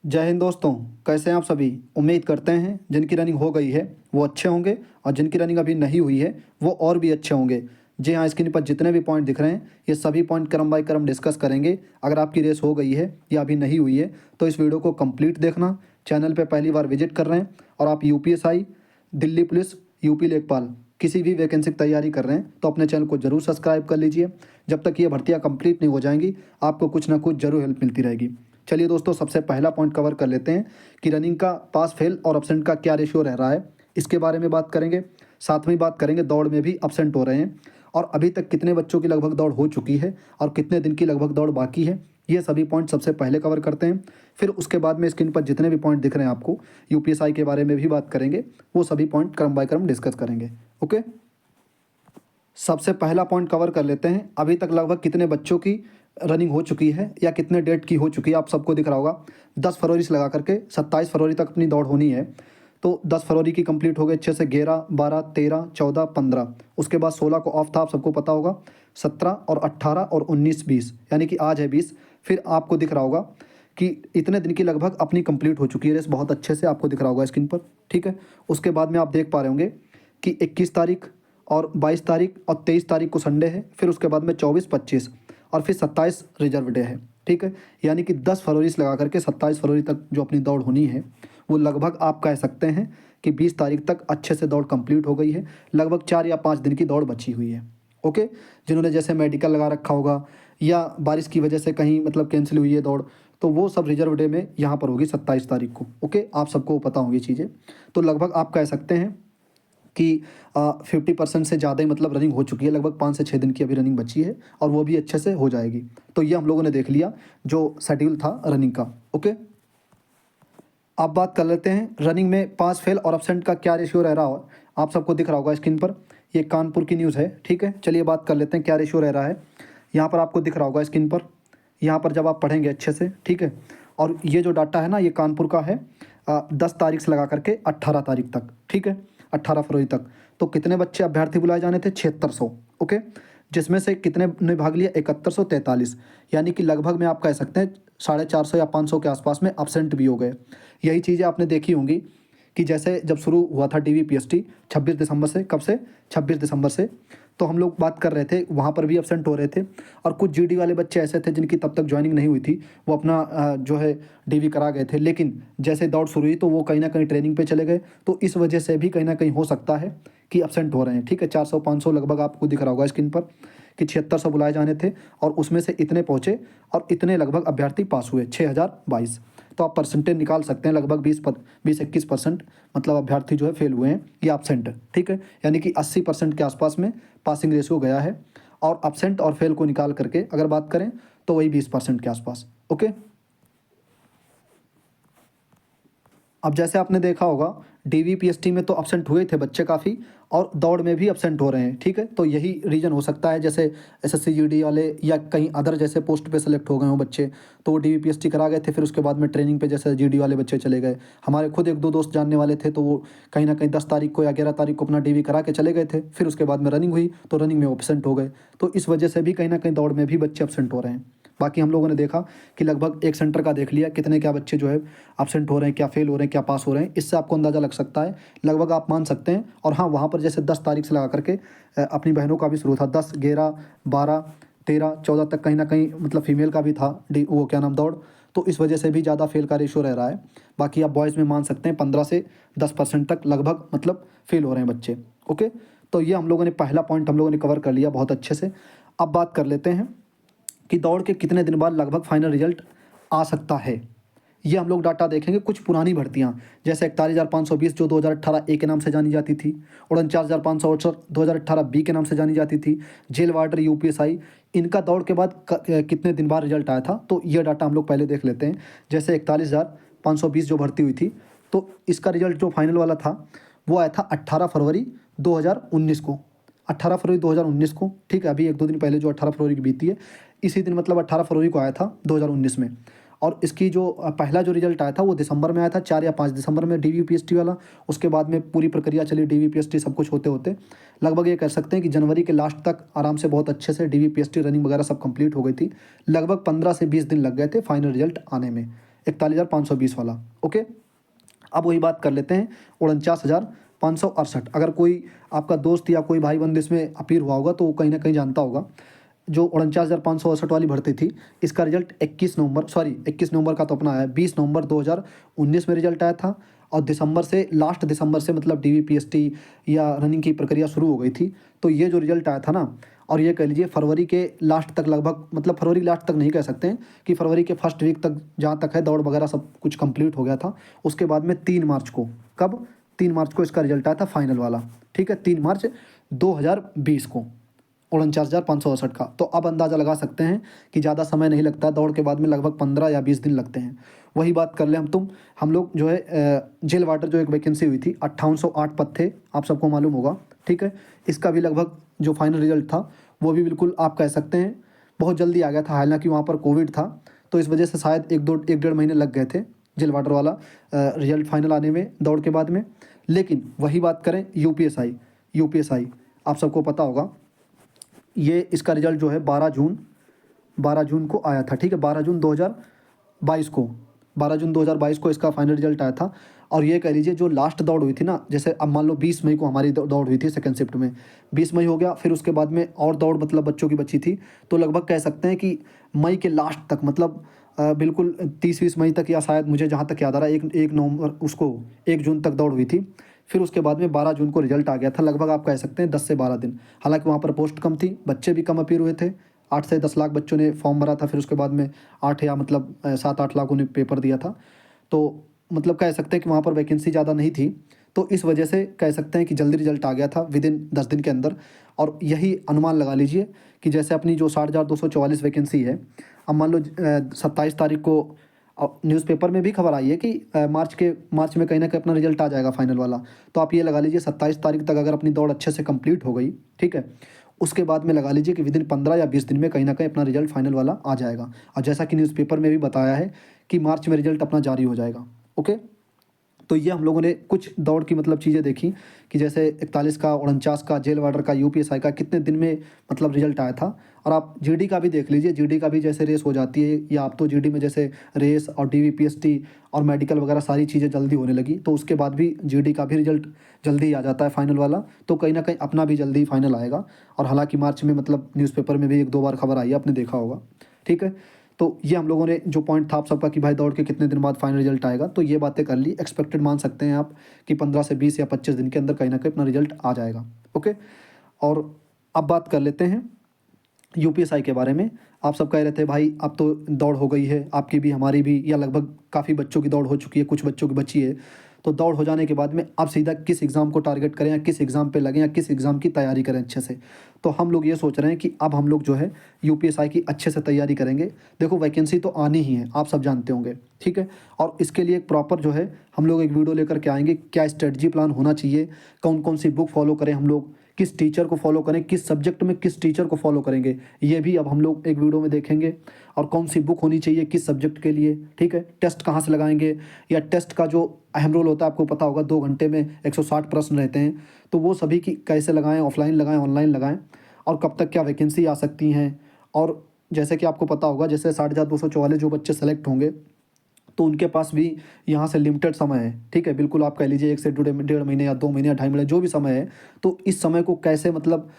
जय हिंद दोस्तों। कैसे हैं आप सभी। उम्मीद करते हैं जिनकी रनिंग हो गई है वो अच्छे होंगे और जिनकी रनिंग अभी नहीं हुई है वो और भी अच्छे होंगे। जी हाँ, स्क्रीन पर जितने भी पॉइंट दिख रहे हैं ये सभी पॉइंट क्रम बाय क्रम डिस्कस करेंगे। अगर आपकी रेस हो गई है या अभी नहीं हुई है तो इस वीडियो को कंप्लीट देखना। चैनल पर पहली बार विजिट कर रहे हैं और आप यूपीएसआई, दिल्ली पुलिस, यूपी लेखपाल किसी भी वैकेंसी की तैयारी कर रहे हैं तो अपने चैनल को जरूर सब्सक्राइब कर लीजिए। जब तक ये भर्तियाँ कंप्लीट नहीं हो जाएंगी आपको कुछ ना कुछ जरूर हेल्प मिलती रहेगी। चलिए दोस्तों, सबसे पहला पॉइंट कवर कर लेते हैं कि रनिंग का पास फेल और अब्सेंट का क्या रेशियो रह रहा है, इसके बारे में बात करेंगे। साथ में बात करेंगे दौड़ में भी अब्सेंट हो रहे हैं और अभी तक कितने बच्चों की लगभग दौड़ हो चुकी है और कितने दिन की लगभग दौड़ बाकी है। ये सभी पॉइंट सबसे पहले कवर करते हैं। फिर उसके बाद में स्क्रीन पर जितने भी पॉइंट दिख रहे हैं आपको यूपीएसआई के बारे में भी बात करेंगे। वो सभी पॉइंट क्रम बाय क्रम डिस्कस करेंगे। ओके, सबसे पहला पॉइंट कवर कर लेते हैं। अभी तक लगभग कितने बच्चों की रनिंग हो चुकी है या कितने डेट की हो चुकी है, आप सबको दिख रहा होगा। 10 फरवरी से लगा करके 27 फरवरी तक अपनी दौड़ होनी है। तो 10 फरवरी की कंप्लीट हो गई अच्छे से। 11, 12, 13, 14, 15, उसके बाद 16 को ऑफ था, आप सबको पता होगा। 17 और 18 और 19, 20, यानी कि आज है 20। फिर आपको दिख रहा होगा कि इतने दिन की लगभग अपनी कंप्लीट हो चुकी है रेस, बहुत अच्छे से आपको दिख रहा होगा स्क्रीन पर। ठीक है, उसके बाद में आप देख पा रहे होंगे कि 21 तारीख और 22 तारीख और 23 तारीख को संडे है। फिर उसके बाद में 24, 25 और फिर 27 रिजर्व डे है। ठीक है, यानी कि 10 फरवरी से लगा करके 27 फरवरी तक जो अपनी दौड़ होनी है वो लगभग आप कह सकते हैं कि 20 तारीख तक अच्छे से दौड़ कंप्लीट हो गई है। लगभग 4 या 5 दिन की दौड़ बची हुई है। ओके, जिन्होंने जैसे मेडिकल लगा रखा होगा या बारिश की वजह से कहीं मतलब कैंसिल हुई है दौड़, तो वो सब रिजर्व डे में यहाँ पर होगी 27 तारीख को। ओके, आप सबको पता होंगी चीज़ें। तो लगभग आप कह सकते हैं कि 50% से ज़्यादा ही मतलब रनिंग हो चुकी है। लगभग 5 से 6 दिन की अभी रनिंग बची है और वो भी अच्छे से हो जाएगी। तो ये हम लोगों ने देख लिया जो शेड्यूल था रनिंग का। ओके, अब बात कर लेते हैं रनिंग में पास फेल और अब्सेंट का क्या रेशियो रह रहा हो। आप सबको दिख रहा होगा स्क्रीन पर, ये कानपुर की न्यूज़ है। ठीक है, चलिए बात कर लेते हैं क्या रेशियो रह रहा है। यहाँ पर आपको दिख रहा होगा स्क्रीन पर, यहाँ पर जब आप पढ़ेंगे अच्छे से। ठीक है, और ये जो डाटा है ना ये कानपुर का है 10 तारीख से लगा करके 18 तारीख तक। ठीक है, 18 फरवरी तक। तो कितने बच्चे अभ्यर्थी बुलाए जाने थे? 7600। ओके, जिसमें से कितने ने भाग लिया? 7143। यानी कि लगभग में आप कह सकते हैं 450 या 500 के आसपास में अब्सेंट भी हो गए। यही चीज़ें आपने देखी होंगी कि जैसे जब शुरू हुआ था डीवीपीएसटी 26 दिसंबर से, कब से? 26 दिसंबर से। तो हम लोग बात कर रहे थे, वहाँ पर भी अब्सेंट हो रहे थे और कुछ जीडी वाले बच्चे ऐसे थे जिनकी तब तक ज्वाइनिंग नहीं हुई थी, वो अपना जो है डीवी करा गए थे। लेकिन जैसे दौड़ शुरू हुई तो वो कहीं ना कहीं ट्रेनिंग पे चले गए। तो इस वजह से भी कहीं ना कहीं हो सकता है कि अब्सेंट हो रहे हैं। ठीक है, 400-500 लगभग आपको दिख रहा होगा स्क्रीन पर कि 7600 बुलाए जाने थे और उसमें से इतने पहुँचे और इतने लगभग अभ्यर्थी पास हुए, 6022। तो आप परसेंटेज निकाल सकते हैं, लगभग 20-21% मतलब अभ्यर्थी जो है फेल हुए हैं या absent है। ठीक है, यानी कि 80% के आसपास में पासिंग रेशियो गया है। और absent और फेल को निकाल करके अगर बात करें तो वही 20% के आसपास। ओके, अब जैसे आपने देखा होगा डीवीपीएसटी में तो अब्सेंट हुए थे बच्चे काफ़ी और दौड़ में भी अब्सेंट हो रहे हैं। ठीक है, तो यही रीज़न हो सकता है, जैसे एसएससी जीडी वाले या कहीं अदर जैसे पोस्ट पे सेलेक्ट हो गए हों बच्चे, तो वो डीवीपीएसटी करा गए थे। फिर उसके बाद में ट्रेनिंग पे जैसे जीडी वाले बच्चे चले गए। हमारे खुद एक दो दोस्त जानने वाले थे, तो वो कहीं ना कहीं 10 तारीख को या 11 तारीख को अपना डीवी करा के चले गए थे। फिर उसके बाद में रनिंग हुई तो रनिंग में अब्सेंट हो गए। तो इस वजह से भी कहीं ना कहीं दौड़ में भी बच्चे अब्सेंट हो रहे हैं। बाकी हम लोगों ने देखा कि लगभग एक सेंटर का देख लिया कितने क्या बच्चे जो है अब्सेंट हो रहे हैं, क्या फेल हो रहे हैं, क्या पास हो रहे हैं। इससे आपको अंदाज़ा लग सकता है, लगभग आप मान सकते हैं। और हाँ, वहाँ पर जैसे 10 तारीख से लगा करके अपनी बहनों का भी शुरू था, 10, 11, 12, 13, 14 तक कहीं ना कहीं मतलब फीमेल का भी था वो क्या नाम दौड़। तो इस वजह से भी ज़्यादा फेल का रेशियो रह रहा है। बाकी आप बॉयज़ में मान सकते हैं 15 से 10% तक लगभग मतलब फेल हो रहे हैं बच्चे। ओके, तो ये हम लोगों ने पहला पॉइंट हम लोगों ने कवर कर लिया बहुत अच्छे से। अब बात कर लेते हैं कि दौड़ के कितने दिन बाद लगभग फाइनल रिजल्ट आ सकता है। ये हम लोग डाटा देखेंगे। कुछ पुरानी भर्तियाँ जैसे 41,520 जो 2018 ए के नाम से जानी जाती थी, 49,568 2018 बी के नाम से जानी जाती थी, जेल वार्डर यूपीएसआई, इनका दौड़ के बाद कितने दिन बाद रिजल्ट आया था, तो ये डाटा हम लोग पहले देख लेते हैं। जैसे 41,520 जो भर्ती हुई थी, तो इसका रिजल्ट जो फाइनल वाला था वो आया था 18 फरवरी 2019 को। 18 फरवरी 2019 को। ठीक है, अभी एक दो दिन पहले जो 18 फरवरी की बीती है, इसी दिन मतलब 18 फरवरी को आया था 2019 में। और इसकी जो पहला जो रिजल्ट आया था वो दिसंबर में आया था, 4 या 5 दिसंबर में डीवीपीएसटी वाला। उसके बाद में पूरी प्रक्रिया चली डीवीपीएसटी सब कुछ होते होते लगभग ये कह सकते हैं कि जनवरी के लास्ट तक आराम से बहुत अच्छे से डीवीपीएसटी रनिंग वगैरह सब कंप्लीट हो गई थी। लगभग 15 से 20 दिन लग गए थे फाइनल रिजल्ट आने में। 41,520 वाला। ओके, अब वही बात कर लेते हैं 49,568। अगर कोई आपका दोस्त या कोई भाई बंद इसमें अपीयर हुआ होगा तो वो कहीं ना कहीं जानता होगा। जो 49,568 वाली भर्ती थी, इसका रिजल्ट 21 नवंबर का तो अपना आया, 20 नवंबर 2019 में रिजल्ट आया था। और लास्ट दिसंबर से मतलब DVPST या रनिंग की प्रक्रिया शुरू हो गई थी। तो ये जो रिजल्ट आया था ना, और ये कह लीजिए फरवरी के लास्ट तक लगभग, मतलब फरवरी लास्ट तक नहीं कह सकते हैं कि फरवरी के फर्स्ट वीक तक जहाँ तक है दौड़ वगैरह सब कुछ कंप्लीट हो गया था। उसके बाद में 3 मार्च को, कब 3 मार्च को इसका रिजल्ट आया था फाइनल वाला। ठीक है, 3 मार्च 2020 को 49,568 का। तो अब अंदाज़ा लगा सकते हैं कि ज़्यादा समय नहीं लगता, दौड़ के बाद में लगभग 15 या 20 दिन लगते हैं। वही बात कर ले हम लोग जो है जेल वार्डर जो एक वैकेंसी हुई थी, 5808 पद थे, आप सबको मालूम होगा। ठीक है, इसका भी लगभग जो फाइनल रिजल्ट था वो भी बिल्कुल आप कह सकते हैं बहुत जल्दी आ गया था। हालांकि वहाँ पर कोविड था तो इस वजह से शायद एक डेढ़ महीने लग गए थे जेल वार्डर वाला रिजल्ट फाइनल आने में दौड़ के बाद में। लेकिन वही बात करें यूपीएसआई आप सबको पता होगा, ये इसका रिजल्ट जो है 12 जून को आया था। ठीक है, 12 जून 2022 को इसका फाइनल रिजल्ट आया था। और ये कह लीजिए जो लास्ट दौड़ हुई थी ना, जैसे अब मान लो 20 मई को हमारी दौड़ हुई थी सेकंड शिफ्ट में, 20 मई हो गया, फिर उसके बाद में और दौड़ मतलब बच्चों की बची थी। तो लगभग कह सकते हैं कि मई के लास्ट तक, मतलब बिल्कुल 30-20 मई तक, या शायद मुझे जहाँ तक याद आ रहा है 1 जून तक दौड़ हुई थी। फिर उसके बाद में 12 जून को रिजल्ट आ गया था। लगभग आप कह सकते हैं 10 से 12 दिन। हालांकि वहाँ पर पोस्ट कम थी, बच्चे भी कम अपीयर हुए थे। 8 से 10 लाख बच्चों ने फॉर्म भरा था। फिर उसके बाद में 8 या मतलब 7-8 लाखों ने पेपर दिया था। तो मतलब कह सकते हैं कि वहाँ पर वैकेंसी ज़्यादा नहीं थी। तो इस वजह से कह सकते हैं कि जल्दी रिजल्ट आ गया था विदिन 10 दिन के अंदर। और यही अनुमान लगा लीजिए कि जैसे अपनी जो 60,244 वैकेंसी है, अब मान लो 27 तारीख को न्यूज़पेपर में भी खबर आई है कि मार्च में कहीं ना कहीं अपना रिजल्ट आ जाएगा फाइनल वाला। तो आप ये लगा लीजिए 27 तारीख तक अगर अपनी दौड़ अच्छे से कंप्लीट हो गई, ठीक है, उसके बाद में लगा लीजिए कि विदिन 15 या 20 दिन में कहीं ना कहीं अपना रिजल्ट फाइनल वाला आ जाएगा। और जैसा कि न्यूज़पेपर में भी बताया है कि मार्च में रिजल्ट अपना जारी हो जाएगा। ओके, तो ये हम लोगों ने कुछ दौड़ की मतलब चीज़ें देखी कि जैसे 41 का, 49 का, जेल वार्डर का, यूपीएसआई का कितने दिन में मतलब रिजल्ट आया था। और आप जीडी का भी देख लीजिए, जीडी का भी जैसे रेस हो जाती है, या आप तो जीडी में जैसे रेस और DVPST और मेडिकल वगैरह सारी चीज़ें जल्दी होने लगी, तो उसके बाद भी जीडी का भी रिजल्ट जल्दी ही आ जाता है फाइनल वाला। तो कहीं ना कहीं अपना भी जल्दी फाइनल आएगा। और हालांकि मार्च में मतलब न्यूज़पेपर में भी 1-2 बार खबर आई है, आपने देखा होगा। ठीक है, तो ये हम लोगों ने जो पॉइंट था आप सबका कि भाई दौड़ के कितने दिन बाद फाइनल रिजल्ट आएगा, तो ये बातें कर ली। एक्सपेक्टेड मान सकते हैं आप कि 15 से 20 या 25 दिन के अंदर कहीं ना कहीं अपना रिजल्ट आ जाएगा। ओके, और अब बात कर लेते हैं यूपीएसआई के बारे में। आप सब कह रहे थे भाई अब तो दौड़ हो गई है, आपकी भी हमारी भी, या लगभग काफ़ी बच्चों की दौड़ हो चुकी है, कुछ बच्चों की बची है। तो दौड़ हो जाने के बाद में अब सीधा किस एग्ज़ाम को टारगेट करें, या किस एग्ज़ाम पे लगें, या किस एग्ज़ाम की तैयारी करें अच्छे से। तो हम लोग ये सोच रहे हैं कि अब हम लोग जो है यूपीएसआई की अच्छे से तैयारी करेंगे। देखो वैकेंसी तो आनी ही है, आप सब जानते होंगे। ठीक है, और इसके लिए एक प्रॉपर जो है हम लोग एक वीडियो लेकर के आएंगे, क्या स्ट्रेटजी प्लान होना चाहिए, कौन कौन सी बुक फॉलो करें हम लोग, किस टीचर को फॉलो करें, किस सब्जेक्ट में किस टीचर को फॉलो करेंगे, ये भी अब हम लोग एक वीडियो में देखेंगे। और कौन सी बुक होनी चाहिए किस सब्जेक्ट के लिए। ठीक है, टेस्ट कहाँ से लगाएंगे, या टेस्ट का जो अहम रोल होता है आपको पता होगा, 2 घंटे में 160 प्रश्न रहते हैं। तो वो सभी की कैसे लगाएं, ऑफलाइन लगाएं, ऑनलाइन लगाएं, और कब तक क्या वैकेंसी आ सकती हैं। और जैसे कि आपको पता होगा, जैसे 60,244 जो बच्चे सेलेक्ट होंगे तो उनके पास भी यहाँ से लिमिटेड समय है। ठीक है, बिल्कुल आप कह लीजिए 1 से 1.5 महीने या 2 महीने या 2.5 महीने जो भी समय है। तो इस समय को कैसे मतलब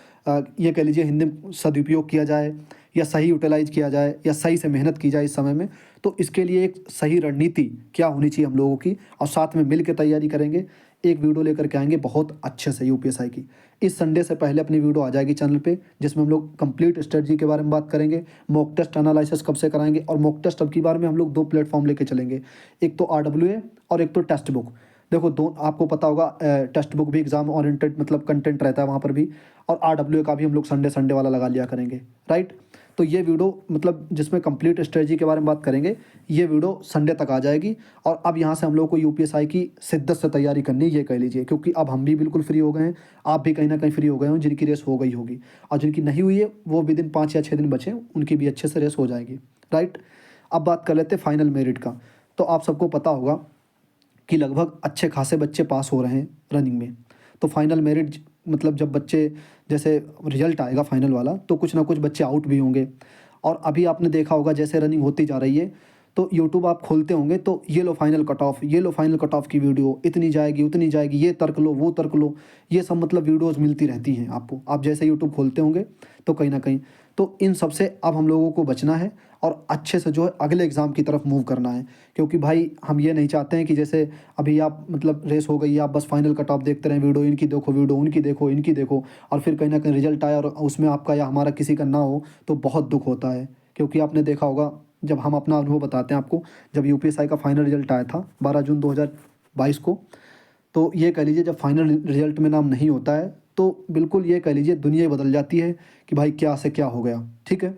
ये कह लीजिए हिंदी में सदुपयोग किया जाए, या सही यूटिलाइज किया जाए, या सही से मेहनत की जाए इस समय में। तो इसके लिए एक सही रणनीति क्या होनी चाहिए हम लोगों की, और साथ में मिल के तैयारी करेंगे। एक वीडियो लेकर के आएंगे बहुत अच्छे से यूपीएसआई की। इस संडे से पहले अपनी वीडियो आ जाएगी चैनल पे, जिसमें हम लोग कंप्लीट स्ट्रेटजी के बारे में बात करेंगे, मॉक टेस्ट एनालिसिस कब से कराएंगे। और मॉक टेस्ट अब की बार में हम लोग 2 प्लेटफॉर्म लेके चलेंगे, एक तो RWA और एक तो टेस्ट बुक। देखो दो आपको पता होगा, टेस्ट बुक भी एग्जाम ओरिएंटेड मतलब कंटेंट रहता है वहाँ पर भी, और RWA का भी हम लोग संडे वाला लगा लिया करेंगे। राइट, तो ये वीडियो मतलब जिसमें कंप्लीट स्ट्रेटजी के बारे में बात करेंगे, ये वीडियो संडे तक आ जाएगी। और अब यहाँ से हम लोग को यूपीएसआई की शिद्दत से तैयारी करनी है, ये कह लीजिए, क्योंकि अब हम भी बिल्कुल फ्री हो गए हैं, आप भी कहीं ना कहीं फ्री हो गए हो, जिनकी रेस हो गई होगी, और जिनकी नहीं हुई है वो विदिन 5 या 6 दिन बचे, उनकी भी अच्छे से रेस हो जाएगी। राइट, अब बात कर लेते हैं फाइनल मेरिट का। तो आप सबको पता होगा कि लगभग अच्छे खासे बच्चे पास हो रहे हैं रनिंग में। तो फाइनल मेरिट मतलब जब बच्चे जैसे रिजल्ट आएगा फाइनल वाला, तो कुछ ना कुछ बच्चे आउट भी होंगे। और अभी आपने देखा होगा जैसे रनिंग होती जा रही है, तो यूट्यूब आप खोलते होंगे तो ये लो फाइनल कट ऑफ, ये लो फाइनल कट ऑफ की वीडियो, इतनी जाएगी उतनी जाएगी, ये तर्क लो वो तर्क लो, ये सब मतलब वीडियोज़ मिलती रहती हैं आपको। आप जैसे यूट्यूब खोलते होंगे तो कहीं ना कहीं, तो इन सब से अब हम लोगों को बचना है और अच्छे से जो है अगले एग्ज़ाम की तरफ मूव करना है। क्योंकि भाई हम ये नहीं चाहते हैं कि जैसे अभी आप मतलब रेस हो गई, आप बस फाइनल कट ऑफ देखते रहें, वीडियो इनकी देखो, वीडियो उनकी देखो, इनकी देखो, और फिर कहीं ना कहीं रिजल्ट आया और उसमें आपका या हमारा किसी का ना हो तो बहुत दुख होता है। क्योंकि आपने देखा होगा, जब हम अपना अनुभव बताते हैं आपको, जब यूपीएसआई का फाइनल रिजल्ट आया था 12 जून 2022 को, तो ये कह लीजिए जब फाइनल रिजल्ट में नाम नहीं होता है तो बिल्कुल ये कह लीजिए दुनिया ही बदल जाती है कि भाई क्या से क्या हो गया। ठीक है,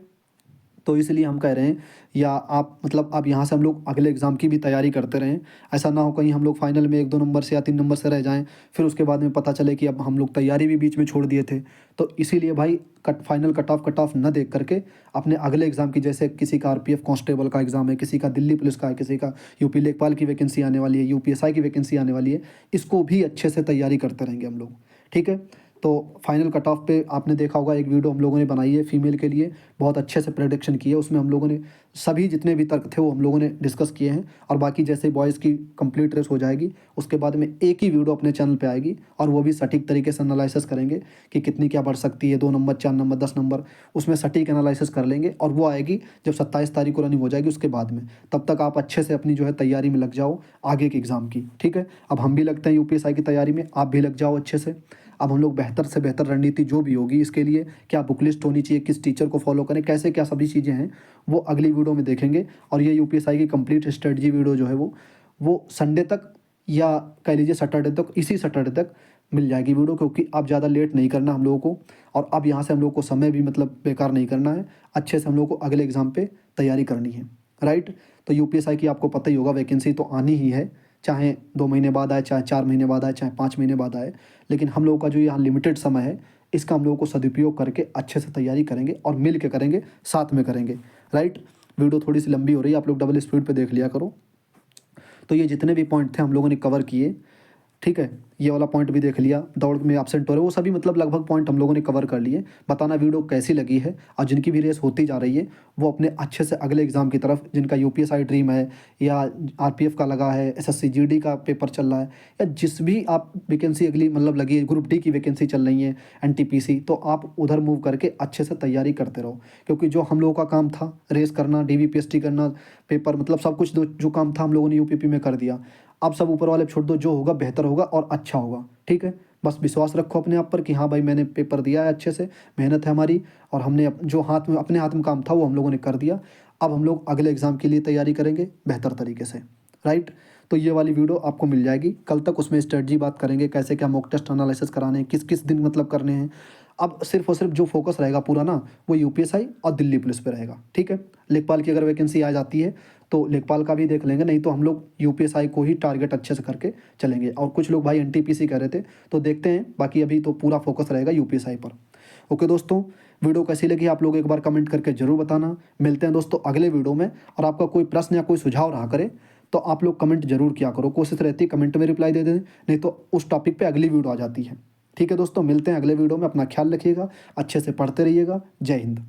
तो इसलिए हम कह रहे हैं, या आप मतलब अब यहाँ से हम लोग अगले एग्ज़ाम की भी तैयारी करते रहें। ऐसा ना हो कहीं हम लोग फाइनल में 1-2 नंबर से या 3 नंबर से रह जाएं, फिर उसके बाद में पता चले कि अब हम लोग तैयारी भी बीच में छोड़ दिए थे। तो इसीलिए भाई फाइनल कट ऑफ न देख करके अपने अगले एग्ज़ाम की, जैसे किसी का आरपीएफ कांस्टेबल का एग्ज़ाम है, किसी का दिल्ली पुलिस का है, किसी का यूपी लेखपाल की वैकेंसी आने वाली है, यूपीएसआई की वैकेंसी आने वाली है, इसको भी अच्छे से तैयारी करते रहेंगे हम लोग। ठीक है, तो फाइनल कट ऑफ पे आपने देखा होगा एक वीडियो हम लोगों ने बनाई है फीमेल के लिए, बहुत अच्छे से प्रेडिक्शन की है। उसमें हम लोगों ने सभी जितने भी तर्क थे वो हम लोगों ने डिस्कस किए हैं। और बाकी जैसे बॉयज़ की कंप्लीट रेस हो जाएगी उसके बाद में एक ही वीडियो अपने चैनल पे आएगी, और वो भी सटीक तरीके से एनालिसिस करेंगे कि कितनी क्या बढ़ सकती है, 2 नंबर 4 नंबर 10 नंबर, उसमें सटीक एनालिसिस कर लेंगे। और वो आएगी जब 27 तारीख को रनिंग हो जाएगी उसके बाद में। तब तक आप अच्छे से अपनी जो है तैयारी में लग जाओ आगे के एग्ज़ाम की। ठीक है, अब हम भी लगते हैं यूपीएसआई की तैयारी में, आप भी लग जाओ अच्छे से। अब हम लोग बेहतर से बेहतर रणनीति जो भी होगी इसके लिए, क्या बुक लिस्ट होनी चाहिए, किस टीचर को फॉलो करें, कैसे क्या सभी चीज़ें हैं, वो अगली वीडियो में देखेंगे। और ये यूपीएसआई की कंप्लीट स्ट्रेटजी वीडियो जो है वो संडे तक या कह लीजिए सैटरडे तक, इसी सैटरडे तक मिल जाएगी वीडियो। क्योंकि अब ज़्यादा लेट नहीं करना हम लोगों को, और अब यहाँ से हम लोग को समय भी मतलब बेकार नहीं करना है। अच्छे से हम लोग को अगले एग्ज़ाम पे तैयारी करनी है। राइट, तो यूपीएसआई की आपको पता ही होगा वैकेंसी तो आनी ही है, चाहे 2 महीने बाद आए, चाहे 4 महीने बाद आए, चाहे 5 महीने बाद आए। लेकिन हम लोगों का जो यहाँ लिमिटेड समय है इसका हम लोगों को सदुपयोग करके अच्छे से तैयारी करेंगे और मिल के करेंगे, साथ में करेंगे। राइट, वीडियो थोड़ी सी लंबी हो रही है, आप लोग डबल स्पीड पे देख लिया करो। तो ये जितने भी पॉइंट थे हम लोगों ने कवर किए। ठीक है, ये वाला पॉइंट भी देख लिया, दौड़ में एब्सेंट हो रहे, वो सभी मतलब लगभग पॉइंट हम लोगों ने कवर कर लिए। बताना वीडियो कैसी लगी है, और जिनकी भी रेस होती जा रही है वो अपने अच्छे से अगले एग्ज़ाम की तरफ, जिनका यूपीएसआई ड्रीम है या आरपीएफ का लगा है, एसएससी जीडी का पेपर चल रहा है, या जिस भी आप वैकेंसी अगली मतलब लगी है, ग्रुप डी की वैकेंसी चल रही है, एनटीपीसी, तो आप उधर मूव करके अच्छे से तैयारी करते रहो। क्योंकि जो हम लोगों का काम था रेस करना, डीवीपीएसटी करना, पेपर मतलब सब कुछ जो काम था हम लोगों ने यूपीपी में कर दिया। अब सब ऊपर वाले छोड़ दो, जो होगा बेहतर होगा और अच्छा होगा। ठीक है, बस विश्वास रखो अपने आप पर कि हाँ भाई मैंने पेपर दिया है अच्छे से, मेहनत है हमारी, और हमने जो हाथ में अपने हाथ में काम था वो हम लोगों ने कर दिया। अब हम लोग अगले एग्ज़ाम के लिए तैयारी करेंगे बेहतर तरीके से। राइट, तो ये वाली वीडियो आपको मिल जाएगी कल तक, उसमें स्ट्रेटजी बात करेंगे, कैसे क्या मॉक टेस्ट एनालिसिस कराने हैं, किस किस दिन मतलब करने हैं। अब सिर्फ और सिर्फ जो फोकस रहेगा पूरा ना, वो यूपीएसआई और दिल्ली पुलिस पे रहेगा। ठीक है, लेखपाल की अगर वैकेंसी आ जाती है तो लेखपाल का भी देख लेंगे, नहीं तो हम लोग यूपीएसआई को ही टारगेट अच्छे से करके चलेंगे। और कुछ लोग भाई एनटीपीसी कह रहे थे, तो देखते हैं, बाकी अभी तो पूरा फोकस रहेगा यूपीएसआई पर। ओके दोस्तों, वीडियो कैसी लगी आप लोग एक बार कमेंट करके ज़रूर बताना। मिलते हैं दोस्तों अगले वीडियो में, और आपका कोई प्रश्न या कोई सुझाव रहा करे तो आप लोग कमेंट जरूर किया करो, कोशिश रहती है कमेंट में रिप्लाई दे दें, नहीं तो उस टॉपिक पे अगली वीडियो आ जाती है। ठीक है दोस्तों, मिलते हैं अगले वीडियो में, अपना ख्याल रखिएगा, अच्छे से पढ़ते रहिएगा। जय हिंद।